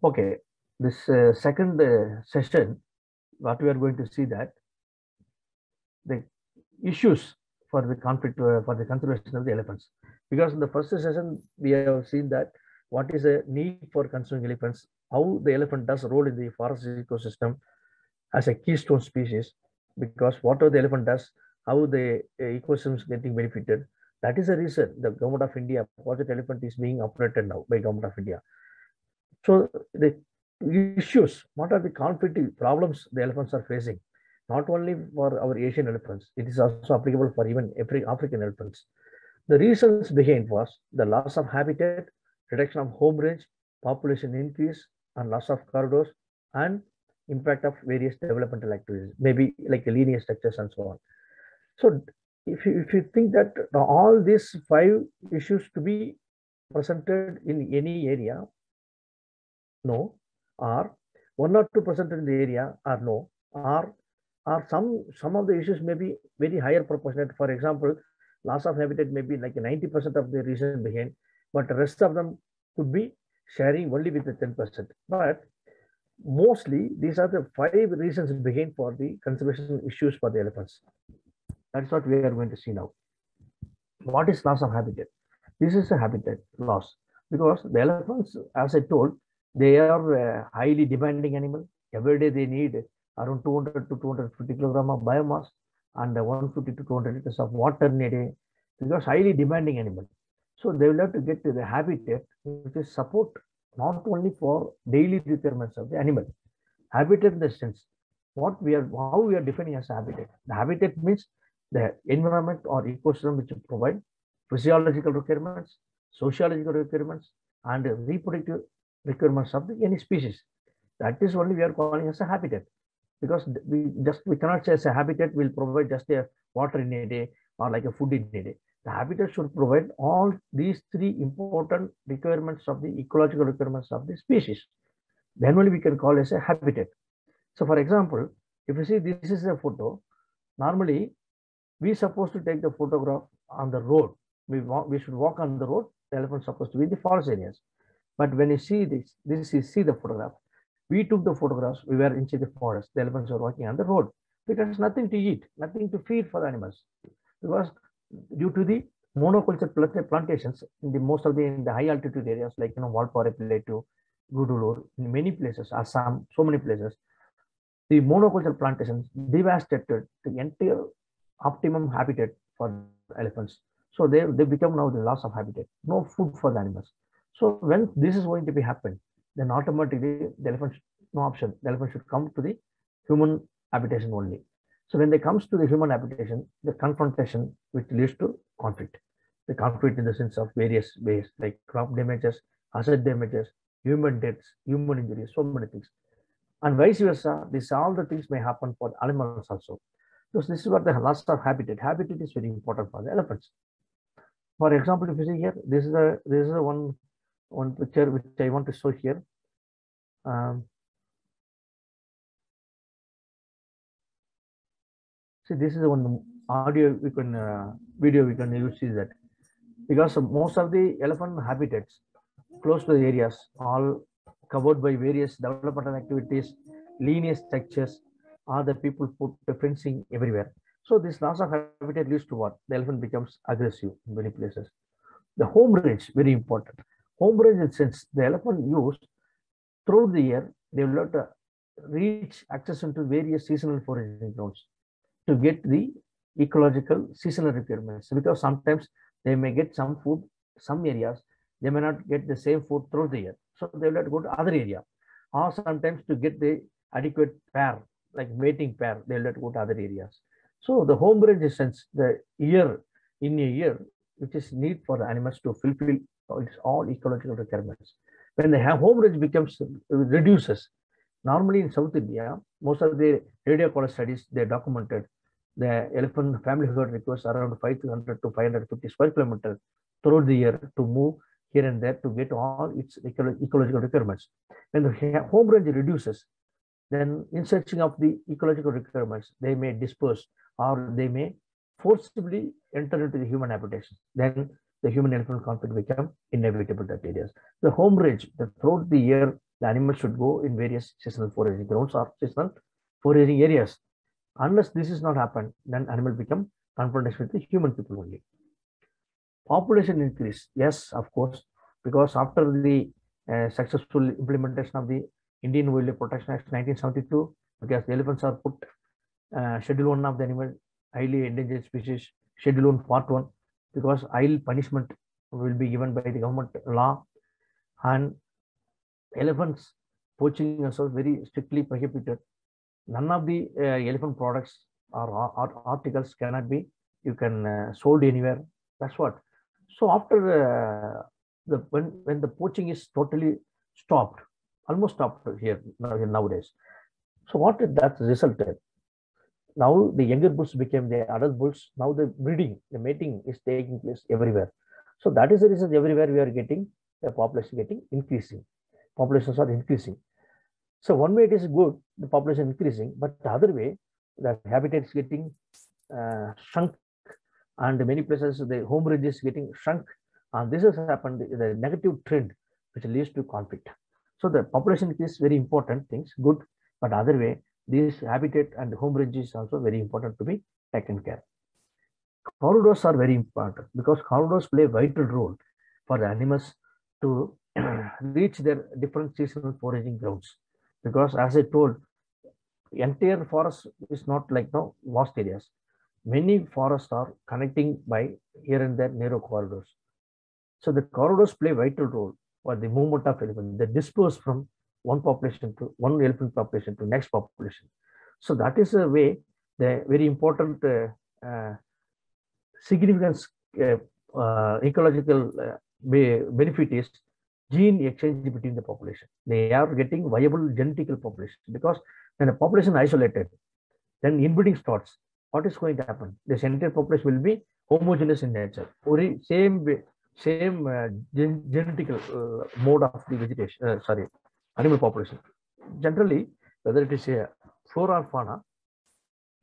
Okay, this second session, what we are going to see that the issues for the conflict for the conservation of the elephants. Because in the first session we have seen that what is the need for conserving elephants, how the elephant does role in the forest ecosystem as a keystone species. Because whatever the elephant does, how the ecosystem is getting benefited. That is the reason the government of India Project Elephant is being operated now by government of India. So the issues, what are the conflict problems the elephants are facing? Not only for our Asian elephants, it is also applicable for even every African elephants. The reasons behind was the loss of habitat, reduction of home range, population increase, and loss of corridors, and impact of various developmental activities, maybe like linear structures and so on. So if you think that all these five issues to be presented in any area, no, or 1 or 2% in the area, or no, or some of the issues may be very higher proportionate. For example, loss of habitat may be like 90% of the reason behind, but the rest of them could be sharing only with the 10%. But mostly these are the five reasons behind for the conservation issues for the elephants. That's what we are going to see now. What is loss of habitat? This is a habitat loss because the elephants, as I told, they are a highly demanding animal. Every day they need around 200 to 250 kilogram of biomass and 150 to 200 liters of water in a day because highly demanding animal. So they will have to get to the habitat which is support not only for daily requirements of the animal. Habitat in the sense how we are defining as habitat. The habitat means the environment or ecosystem which provide physiological requirements, sociological requirements, and reproductive requirements of any species. That is only we are calling as a habitat. Because we cannot say as a habitat will provide just a water in a day or like a food in a day. The habitat should provide all these three important requirements of the ecological requirements of the species. Then only we can call as a habitat. So for example, if you see this is a photo, normally we supposed to take the photograph on the road. We should walk on the road. The elephant is supposed to be in the forest areas. But when you see this is see the photograph. We took the photographs. We were inside the forest. The elephants were walking on the road because nothing to eat, nothing to feed for the animals. Because due to the monoculture plantations in the most of the in the high altitude areas like Valparai Plateau, Gudulur, in many places, Assam, so many places, the monoculture plantations devastated the entire optimum habitat for elephants. So they become now the loss of habitat, no food for the animals. So when this is going to be happen, then automatically the elephant, no option, the elephant should come to the human habitation only. So when they comes to the human habitation, the confrontation which leads to conflict. The conflict in the sense of various ways like crop damages, asset damages, human deaths, human injuries, so many things. And vice versa, this all the things may happen for animals also. Because this is what the loss of habitat. Habitat is very important for the elephants. For example, if you see here, this is a one picture which I want to show here. See, this is one audio we can video we can use see that because most of the elephant habitats close to the areas all covered by various developmental activities, linear structures, or the people put the fencing everywhere. So this loss of habitat leads to what? The elephant becomes aggressive in many places. The home range, very important. Home range in sense the elephant used throughout the year, they will have to reach access into various seasonal foraging grounds to get the ecological seasonal requirements because sometimes they may get some food, some areas, they may not get the same food throughout the year. So they will have to go to other area. Or sometimes to get the adequate pair, like mating pair, they will have to go to other areas. So the home range sense, the year in a year, which is need for the animals to fulfill its all ecological requirements. When the home range becomes reduces, normally in South India, most of the radio collar studies they documented the elephant family herd requires around 500 to 550 square kilometers throughout the year to move here and there to get all its ecological requirements. When the home range reduces, then in searching of the ecological requirements, they may disperse or they may forcibly enter into the human habitation. Then the human elephant conflict become inevitable that areas. The home range, the throughout the year The animals should go in various seasonal foraging grounds or seasonal foraging areas. Unless this is not happened, then animal become confrontation with the human people only. Population increase, yes, of course, because after the successful implementation of the Indian Wildlife Protection Act 1972, because the elephants are put Schedule 1 of the animal highly endangered species, Schedule 1 Part 1, because IL punishment will be given by the government law, and elephants poaching also very strictly prohibited. None of the elephant products or articles cannot be sold anywhere. That's what. So after when the poaching is totally stopped, almost stopped here nowadays. So what did that resulted? Now the younger bulls became the adult bulls. Now the breeding, the mating is taking place everywhere. So that is the reason everywhere we are getting the population getting increasing. Populations are increasing. So one way it is good, the population increasing, but the other way, the habitat is getting shrunk, and many places the home range is getting shrunk, and this has happened, the negative trend which leads to conflict. So the population is very important things, good, but other way, this habitat and home range is also very important to be taken care. Corridors are very important because corridors play a vital role for the animals to reach their different seasonal foraging grounds. Because as I told, entire forest is not like vast areas. Many forests are connecting by here and there narrow corridors. So the corridors play a vital role for the movement of elephants. They disperse from one elephant population to next population. So that is a way, the very important significance ecological benefit is gene exchange between the population. They are getting viable genetical population, because when a population isolated, then inbreeding starts. What is going to happen? This entire population will be homogeneous in nature. Same genetical mode of the vegetation. Animal population. Generally, whether it is a flora or fauna,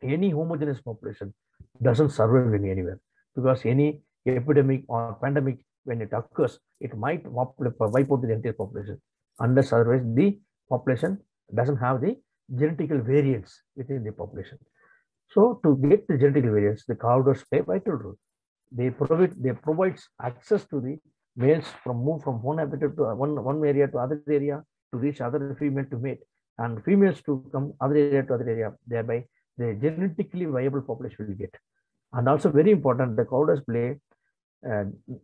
any homogeneous population doesn't survive in anywhere, because any epidemic or pandemic, when it occurs, it might wipe out the entire population, unless otherwise the population doesn't have the genetical variants within the population. So to get the genetical variants, the corridors play a vital role. They provide access to the males move from one habitat to one area to other area, to reach other female to mate, and females to come other area to other area. Thereby, the genetically viable population will get. And also very important, the corridors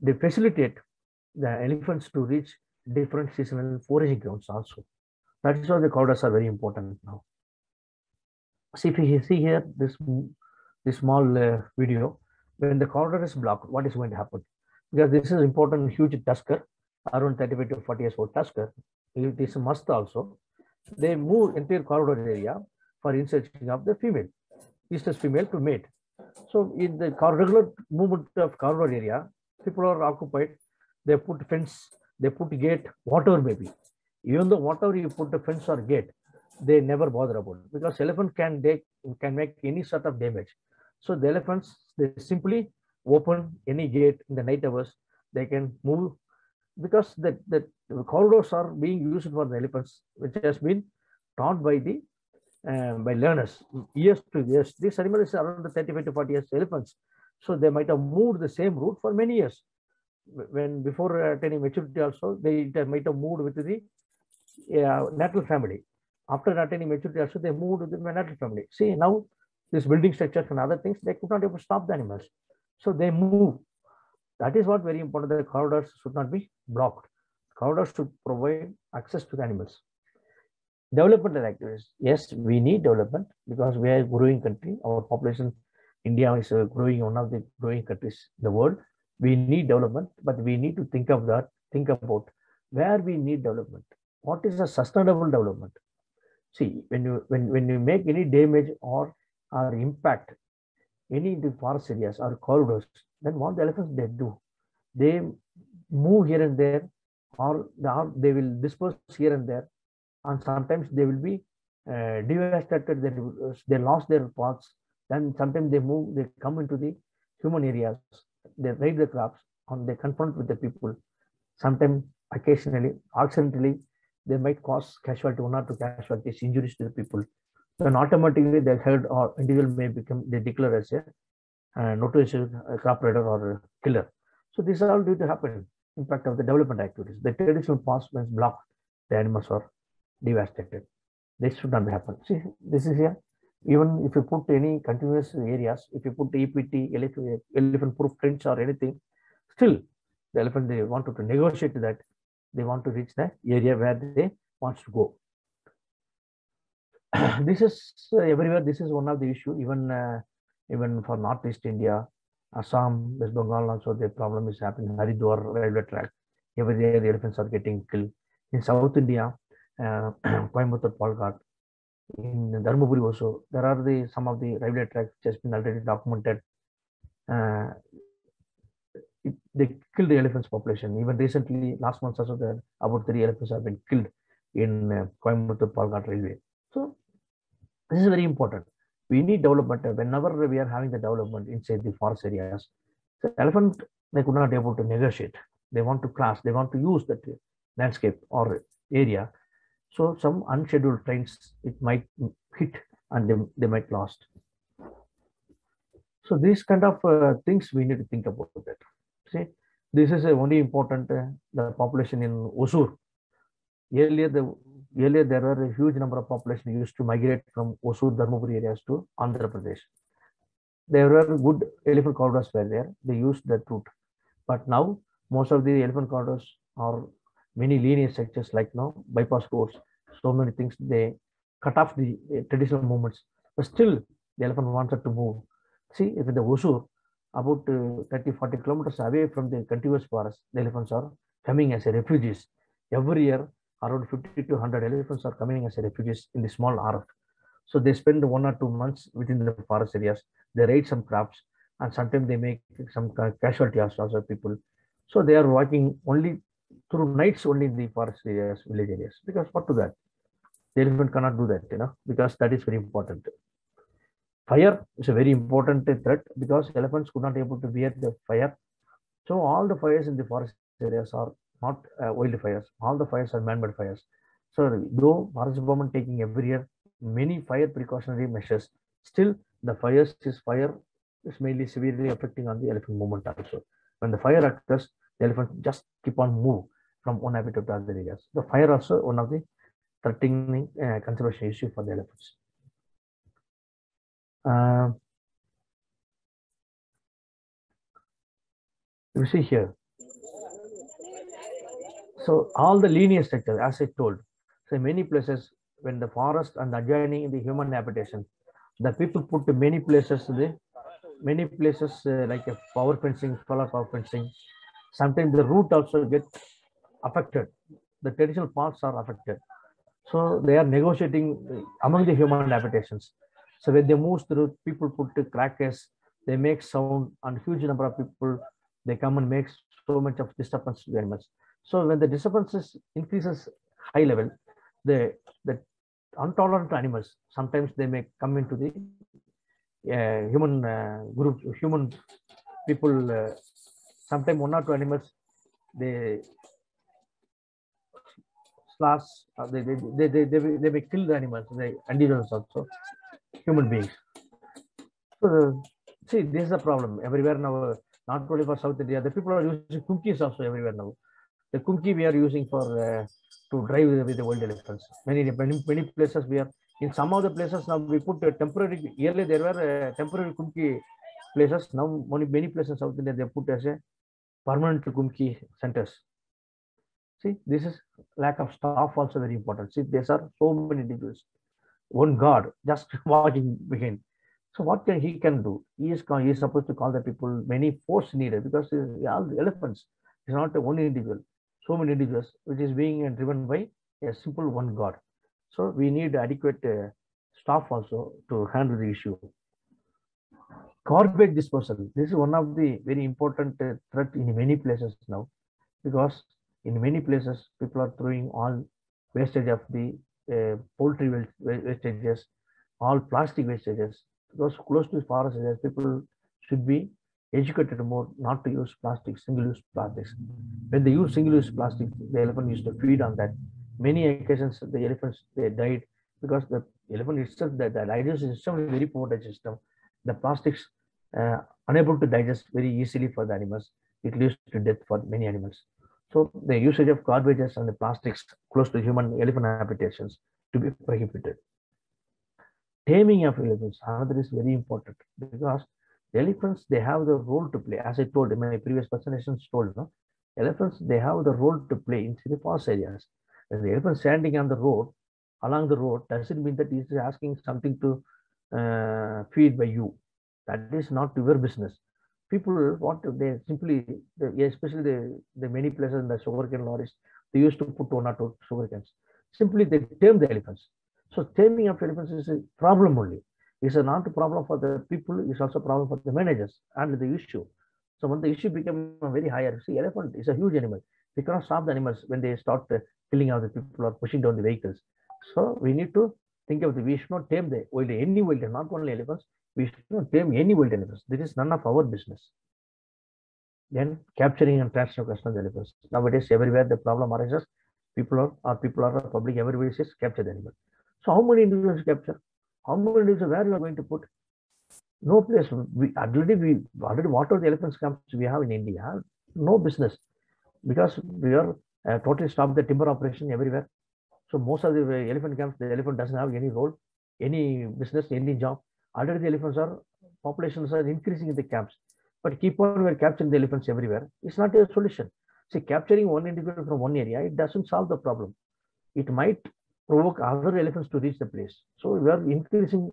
they facilitate the elephants to reach different seasonal foraging grounds also. That is why the corridors are very important now. See, if you see here this small video, when the corridor is blocked, what is going to happen? Because this is important, huge tusker, around 35 to 40 years old tusker. It is a must also. They move entire corridor area for inserting of the female, estrus female to mate. So in the regular movement of corridor area, people are occupied. They put fence, they put gate, whatever may be. Even though whatever you put the fence or gate, they never bother about it, because elephant can make any sort of damage. So the elephants, they simply open any gate in the night hours. They can move, because the corridors are being used for the elephants, which has been taught by learners years to years. This animal is around 35 to 40 years elephants, so they might have moved the same route for many years. When before attaining maturity also, they might have moved with the natural family. After attaining maturity also, they moved with the natural family. See, now this building structures and other things, they could not able to stop the animals, so they move. That is what very important. The corridors should not be blocked. Corridors should provide access to the animals. Developmental activities. Yes, we need development, because we are a growing country. Our population, India is growing, one of the growing countries in the world. We need development, but we need to think about where we need development. What is a sustainable development? See, when you make any damage or impact any in the forest areas or corridors, then what the elephants they do? They move here and there, or they will disperse here and there, and sometimes they will be devastated. They lost their paths. Then sometimes they come into the human areas. They raid the crops, and they confront with the people. Sometimes, occasionally, accidentally, they might cause casualty, 1 or 2 casualties, injuries to the people. Then automatically the herd or individual may become, they declare as a notorious crop rider or killer. So this is all due to happen, impact of the development activities. The traditional pathways block, the animals are devastated. This should not happen. See, this is here. Even if you put any continuous areas, if you put EPT, elephant proof prints or anything, still the elephant, they wanted to negotiate that. They want to reach the area where they want to go. This is everywhere. This is one of the issue. Even for Northeast India, Assam, West Bengal also the problem is happening. Haridwar railway track. Every day the elephants are getting killed. In South India, Coimbatore, Palghat, in Dharmaburi also, there are some of the railway tracks which has been already documented. They killed the elephants population. Even recently, last month also, there about 3 elephants have been killed in Coimbatore, Palghat railway. So this is very important. We need development. Whenever we are having the development inside the forest areas, the elephant, they could not be able to negotiate. They want to cross, they want to use that landscape or area. So some unscheduled trains, it might hit and they might lost. So these kind of things we need to think about that. See, this is only important, the population in Hosur. Earlier there were a huge number of population used to migrate from Hosur, Dharmaburi areas to Andhra Pradesh. There were good elephant corridors were there. They used that route. But now most of the elephant corridors are many linear structures like bypass roads. So many things, they cut off the traditional movements. But still the elephant wanted to move. See, if in the Hosur, about 30-40 kilometers away from the contiguous forest, the elephants are coming as refugees. Every year, around 50 to 100 elephants are coming as refugees in the small RF. So they spend 1 or 2 months within the forest areas. They raid some crops, and sometimes they make some casualty also people. So they are walking only through nights only in the forest areas, village areas. Because what to that? The elephant cannot do that, because that is very important. Fire is a very important threat because elephants could not able to bear the fire. So all the fires in the forest areas are not wildfires. All the fires are man-made fires. So though forest department taking every year many fire precautionary measures, still the fire is mainly severely affecting on the elephant movement also. When the fire occurs, the elephant just keep on move from one habitat to other areas. The fire also one of the threatening conservation issue for the elephants. You see here. So all the linear structure, as I told, so many places when the forest and adjoining in the human habitation, the people put many places like a power fencing, solar power fencing. Sometimes the root also get affected. The traditional paths are affected. So they are negotiating among the human habitations. So when they move through, people put crackers, they make sound, and huge number of people, they come and make so much of disturbance to the animals. So when the disturbances increases high level, the intolerant animals, sometimes they may come into the human group, human people. Sometimes 1 or 2 animals, they slash, they may kill the animals, the individuals also, human beings. So see, this is a problem everywhere now. Not only for South India, the people are using kumkis also everywhere now. The kumki we are using for to drive with the wild elephants. Many places we are in some of the places now we put a temporary. Earlier there were temporary kumki places. Now many places in South India they put as a permanent kumki centers. See, this is lack of staff also very important. See, there are so many individuals. One guard just walking behind. So what he can do? He is supposed to call the people. Many force needed because all the elephants is not one individual. So many individuals, which is being driven by a simple one guard. So we need adequate staff also to handle the issue. Garbage disposal. This is one of the very important threat in many places now, because in many places people are throwing all wastage of the poultry wastages, all plastic wastages. Because close to forest areas, people should be educated more not to use plastic, single-use plastics. When they use single-use plastic, the elephant used to feed on that. Many occasions, the elephants, they died because the elephant itself, the digestion system is very poor digestion system. The plastics unable to digest very easily for the animals. It leads to death for many animals. So the usage of garbages and the plastics close to human elephant habitations to be prohibited. Taming of elephants, another is very important because the elephants, they have the role to play. As I told in my previous presentations, told, no? Elephants, they have the role to play in the forest areas. When the elephant standing on the road, along the road, doesn't mean that he is asking something to feed by you. That is not your business. People, what they simply, especially the many places in the sugarcane lorries, they used to put 1 or 2 sugarcanes. Simply they tame the elephants. So taming of elephants is a problem only. It's not a problem for the people, it's also a problem for the managers and the issue. So when the issue became very higher, see, elephant is a huge animal. We cannot stop the animals when they start killing other people or pushing down the vehicles. So we need to think of we should not tame the wild, any wild, not only elephants. We should not tame any wild elephants. This is none of our business. Then capturing and transfer of elephants. Nowadays, everywhere the problem arises, people are public, everybody says capture the animal. So how many individuals capture? How many individuals where you are going to put? No place. We already what are the elephants camps we have in India? No business, because we are totally stopped the timber operation everywhere. So most of the elephant camps, the elephant doesn't have any role, any business, any job. Already the elephants are, populations are increasing in the camps. But keep on we're capturing the elephants everywhere. It's not a solution. See, capturing one individual from one area, it doesn't solve the problem. It might provoke other elephants to reach the place. So we are increasing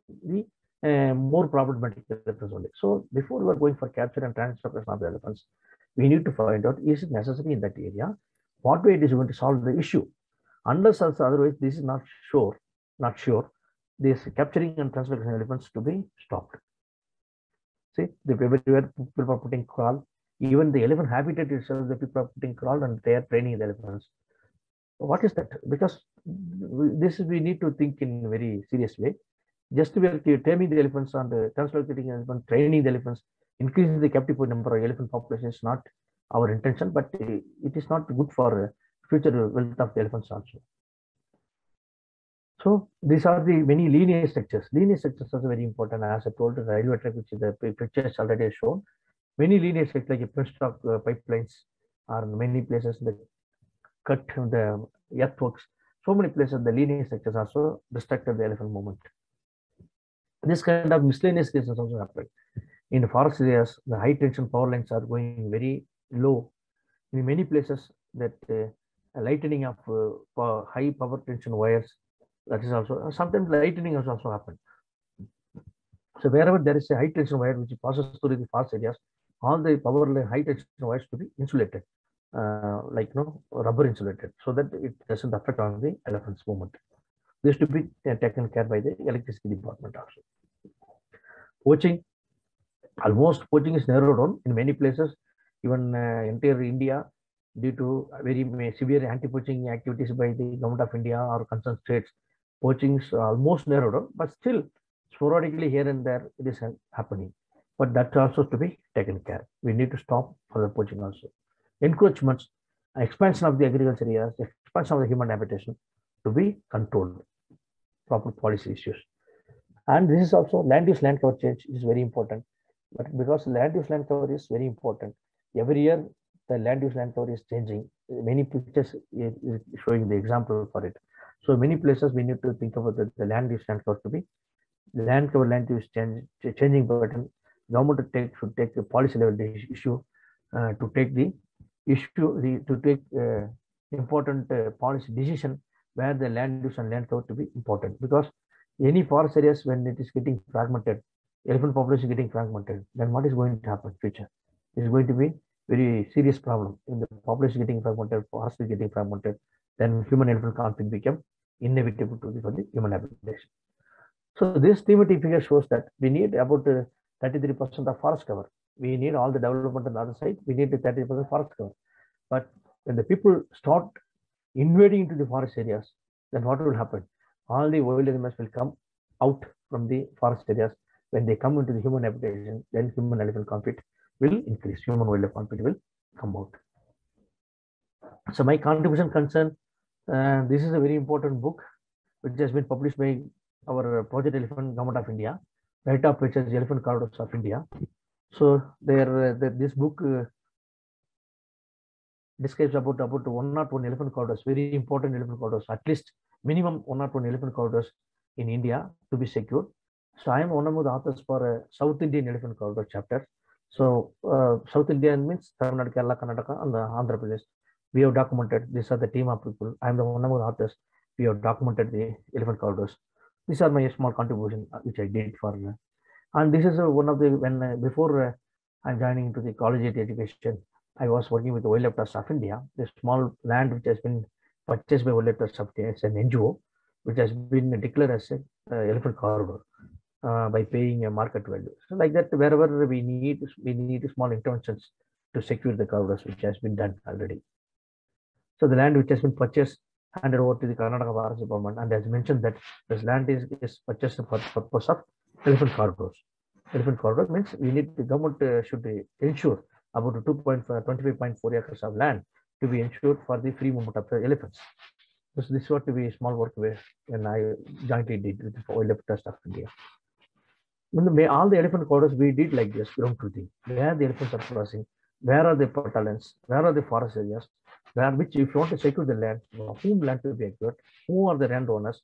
the more problematic elephants only. So before we are going for capture and transportation of the elephants, we need to find out, is it necessary in that area? What way it is going to solve the issue? Unless also otherwise, this is not sure, this capturing and transportation elephants to be stopped. See, the everywhere people are putting kraal, even the elephant habitat itself, the people are putting kraal and they are training the elephants. What is that? Because this we need to think in a very serious way. Just we are taming the elephants and translocating elephants, training the elephants, increasing the captive number of elephant population is not our intention, but it is not good for future wealth of the elephants also. So these are the many linear structures. Linear structures are very important. As I told, the railway track, which is the pictures already shown, many linear structures like penstock pipelines are in many places that cut the earthworks. So many places the linear structures also distracted the elephant movement. This kind of miscellaneous cases also happen. In forest areas, the high tension power lines are going very low. In many places, that lightening of high power tension wires, that is also, sometimes lightning has also happened. So wherever there is a high tension wire which passes through the forest areas, all the power high tension wires to be insulated, like rubber insulated, so that it doesn't affect on the elephant's movement. This to be taken care by the electricity department also. Poaching, almost poaching is narrowed down in many places. Even entire India, due to very severe anti-poaching activities by the government of India or concerned states, poaching is almost narrowed down, but still sporadically here and there it is happening. But that also to be taken care. We need to stop for the poaching also. Encroachments, expansion of the agriculture areas, expansion of the human habitation to be controlled. Proper policy issues. And this is also land use land cover change is very important. But because land use land cover is very important, every year the land use land cover is changing. Many pictures is showing the example for it. So many places we need to think about the land use land cover to be land cover land use changing pattern. Government should take a policy level issue to take the issue to take important policy decision where the land use and land cover to be important, because any forest areas when it is getting fragmented, elephant population getting fragmented, then what is going to happen future? It is going to be very serious problem. In the population getting fragmented, forest is getting fragmented, then human elephant conflict become inevitable to for the human habitation. So this thematic figure shows that we need about 33% of forest cover. We need all the development on the other side. We need the 30% forest cover. But when the people start invading into the forest areas, then what will happen? All the wild animals will come out from the forest areas. When they come into the human habitation, then human elephant conflict will increase. Human wildlife conflict will come out. So my contribution concern This is a very important book which has been published by our Project Elephant Government of India, right of which is Elephant Corridors of India. So this book describes about 101 elephant corridors, very important elephant corridors, at least minimum 101 elephant corridors in India to be secured. So I am one of the authors for a South Indian elephant corridor chapter. So South Indian means Tamil Nadu, Kerala, Karnataka, and Andhra Pradesh. We have documented. These are the team of people. I am the one of the authors. We have documented the elephant corridors. These are my small contribution which I did for, and this is one of the when before I'm joining into the collegiate education, I was working with the Wildlife Trust of India. The small land which has been purchased by Wildlife Trust of India, it's an NGO, which has been declared as an elephant corridor by paying a market value. So like that, wherever we need small interventions to secure the corridors, which has been done already. So the land which has been purchased handed over to the Karnataka Forest Department, and as mentioned that this land is purchased for the purpose of elephant corridors. Elephant corridor means we need the government should ensure about 25.4 acres of land to be ensured for the free movement of the elephants. So this is what to be small work when I jointly did with the Wildlife Trust of India. All the elephant corridors we did like this ground truthing, where the elephants are crossing, where are the portallands, where are the forest areas, where which if you want to secure the land, whom land to be acquired, who are the land owners,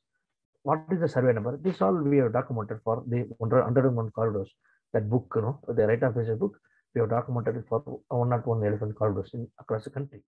what is the survey number. This all we have documented for the 101 corridors. That book, the right of access book, we have documented it for 101 elephant corridors across the country.